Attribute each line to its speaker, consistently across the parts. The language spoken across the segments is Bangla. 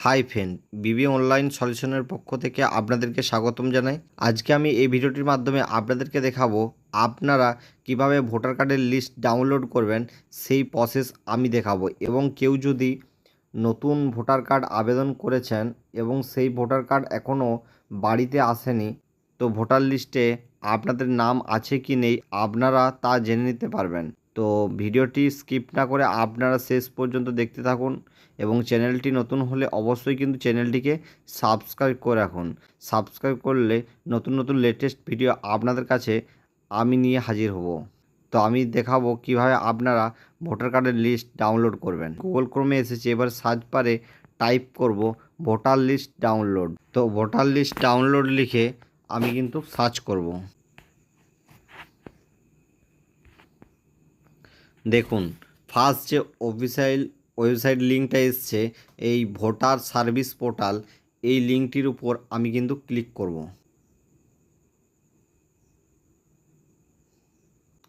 Speaker 1: হাই ফ্রেন্ড, বিবি অনলাইন সলিউশনের পক্ষ থেকে আপনাদেরকে স্বাগতম জানাই। আজকে আমি এই ভিডিওটির মাধ্যমে আপনাদেরকে দেখাবো আপনারা কিভাবে ভোটার কার্ডের লিস্ট ডাউনলোড করবেন, সেই প্রসেস আমি দেখাবো। এবং কেউ যদি নতুন ভোটার কার্ড আবেদন করেছেন এবং সেই ভোটার কার্ড এখনও বাড়িতে আসেনি, তো ভোটার লিস্টে আপনাদের নাম আছে কি নেই আপনারা তা জেনে নিতে পারবেন। তো ভিডিওটি স্কিপ না করে আপনারা শেষ পর্যন্ত দেখতে থাকুন এবং চ্যানেলটি নতুন হলে অবশ্যই কিন্তু চ্যানেলটিকে সাবস্ক্রাইব করে রাখুন। সাবস্ক্রাইব করলে নতুন নতুন লেটেস্ট ভিডিও আপনাদের কাছে আমি নিয়ে হাজির হব। তো আমি দেখাবো কিভাবে আপনারা ভোটার কার্ডের লিস্ট ডাউনলোড করবেন। গুগল ক্রোমে এসেছে, এবার সার্চ বারে টাইপ করব ভোটার লিস্ট ডাউনলোড। তো ভোটার লিস্ট ডাউনলোড লিখে আমি কিন্তু সার্চ করব। দেখুন, ফার্স্ট যে অফিসিয়াল ওয়েবসাইট লিঙ্কটা এসছে, এই ভোটার সার্ভিস পোর্টাল, এই লিঙ্কটির উপর আমি কিন্তু ক্লিক করব।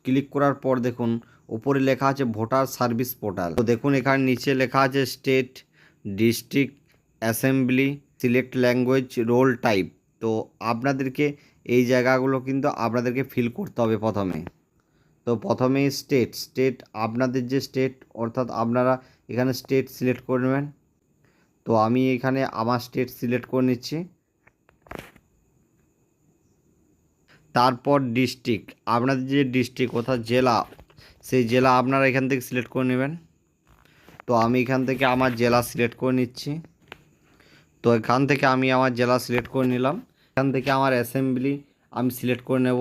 Speaker 1: ক্লিক করার পর দেখুন উপরে লেখা আছে ভোটার সার্ভিস পোর্টাল। তো দেখুন এখানে নিচে লেখা আছে state, district, assembly, select language, role type. তো আপনাদেরকে এই জায়গাগুলো কিন্তু আপনাদেরকে ফিল করতে হবে প্রথমে। তো প্রথমেই স্টেট আপনাদের যে স্টেট, অর্থাৎ আপনারা এখানে স্টেট সিলেক্ট করে নেবেন। তো আমি এখানে আমার স্টেট সিলেক্ট করে নিচ্ছি। তারপর ডিস্ট্রিক্ট, আপনাদের যে ডিস্ট্রিক্ট অর্থাৎ জেলা, সেই জেলা আপনারা এখান থেকে সিলেক্ট করে নেবেন। তো আমি এখান থেকে আমার জেলা সিলেক্ট করে নিচ্ছি। তো এখান থেকে আমি আমার জেলা সিলেক্ট করে নিলাম। এখান থেকে আমার অ্যাসেম্বলি আমি সিলেক্ট করে নেব।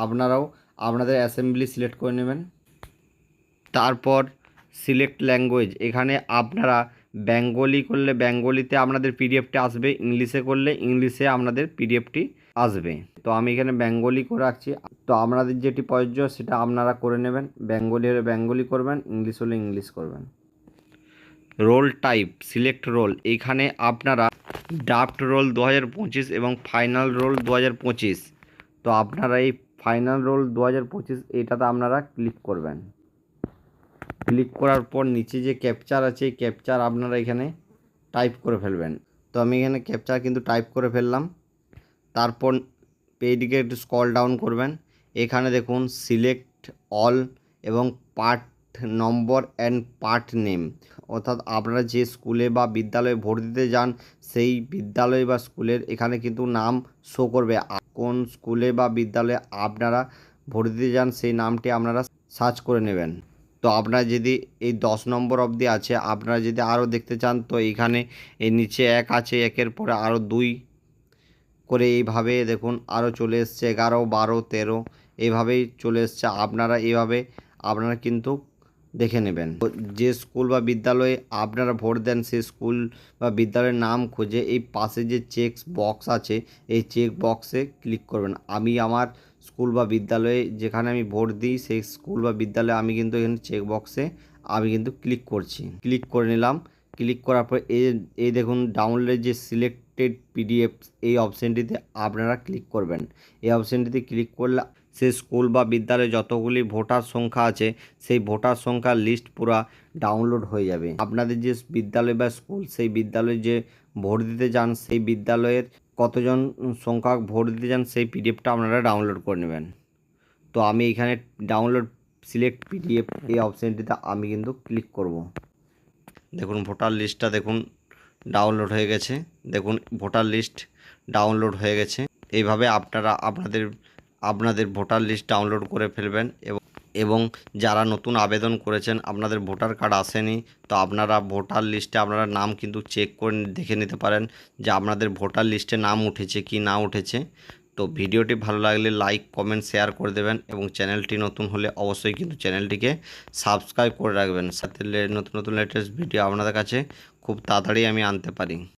Speaker 1: আপনারাও আপনাদের অ্যাসেম্বলি সিলেক্ট করে নেবেন। তারপর সিলেক্ট ল্যাঙ্গুয়েজ, এখানে আপনারা বেঙ্গলি করলে বেঙ্গলিতে আপনাদের পিডিএফটি আসবে, ইংলিশে করলে ইংলিশে আপনাদের পিডিএফটি আসবে। তো আমি এখানে বেঙ্গলি করে রাখছি। তো আপনাদের যেটি প্রযোজ্য সেটা আপনারা করে নেবেন। বেঙ্গলি হলে বেঙ্গলি করবেন, ইংলিশ হলে ইংলিশ করবেন। রোল টাইপ, সিলেক্ট রোল, এইখানে আপনারা ড্রাফট রোল 2025 এবং ফাইনাল রোল 2025। তো আপনারা এই ফাইনাল রোল 2025 এইটাতে আপনারা ক্লিক করবেন। ক্লিক করার পর নিচে যে ক্যাপচার আছে, এই ক্যাপচার আপনারা এখানে টাইপ করে ফেলবেন। তো আমি এখানে ক্যাপচার কিন্তু টাইপ করে ফেললাম। তারপর পেজটিকে একটু স্ক্রল ডাউন করবেন। এখানে দেখুন সিলেক্ট অল এবং part number and part name, অর্থাৎ আপনারা যে স্কুলে বা বিদ্যালয়ে ভোট দিতে যান সেই বিদ্যালয় বা স্কুলের এখানে কিন্তু নাম শো করবে। কোন স্কুলে বা বিদ্যালয়ে আপনারা ভোট দিতে যান সেই নামটি আপনারা সার্চ করে নেবেন। তো আপনারা যদি এই 10 নম্বর অবধি আছে, আপনারা যদি আরও দেখতে চান তো এইখানে এই নিচে 1 আছে, 1-এর পরে আরও 2 করে এইভাবে দেখুন আরও চলে এসছে 11, 12, 13 এইভাবেই চলে এসছে। আপনারা এইভাবে আপনারা কিন্তু দেখে নেবেন। যে স্কুল বা বিদ্যালয়ে আপনারা ভোট দেন সেই স্কুল বা বিদ্যালয়ের নাম খুঁজে এই পাশে যে চেক বক্স আছে এই চেক বক্সে ক্লিক করবেন। আমি আমার স্কুল বা বিদ্যালয়ে যেখানে আমি ভোট দিই সেই স্কুল বা বিদ্যালয়ে আমি কিন্তু এখানে চেক বক্সে আমি কিন্তু ক্লিক করছি। ক্লিক করে নিলাম। ক্লিক করার পর এই দেখুন ডাউনলোড যে সিলেক্টেড পিডিএফ, এই অপশানটিতে আপনারা ক্লিক করবেন। এই অপশানটিতে ক্লিক করলে সেই স্কুল বা বিদ্যালয়ে যতগুলি ভোটার সংখ্যা আছে সেই ভোটার সংখ্যার লিস্ট পুরো ডাউনলোড হয়ে যাবে। আপনাদের যে বিদ্যালয় বা স্কুল, সেই বিদ্যালয়ে যে ভোট দিতে যান সেই বিদ্যালয়ের কতজন সংখ্যক ভোট দিতে যান সেই পিডিএফটা আপনারা ডাউনলোড করে নেবেন। তো আমি এখানে ডাউনলোড সিলেক্ট পিডিএফ এই অপশানটিতে আমি কিন্তু ক্লিক করব। দেখুন ভোটার লিস্টটা দেখুন ডাউনলোড হয়ে গেছে। দেখুন ভোটার লিস্ট ডাউনলোড হয়ে গেছে। এইভাবে আপনারা আপনাদের ভোটার লিস্ট ডাউনলোড করে ফেলবেন। এবং যারা নতুন আবেদন করেছেন আপনাদের ভোটার কার্ড আসেনি, তো আপনারা ভোটার লিস্টে আপনারা নাম কিন্তু চেক করে দেখে নিতে পারেন যে আপনাদের ভোটার লিস্টে নাম উঠেছে কি না উঠেছে। তো ভিডিওটি ভালো লাগলে লাইক, কমেন্ট, শেয়ার করে দেবেন এবং চ্যানেলটি নতুন হলে অবশ্যই কিন্তু চ্যানেলটিকে সাবস্ক্রাইব করে রাখবেন, সাথে নতুন নতুন লেটেস্ট ভিডিও আপনাদের কাছে খুব তাড়াতাড়ি আমি আনতে পারি।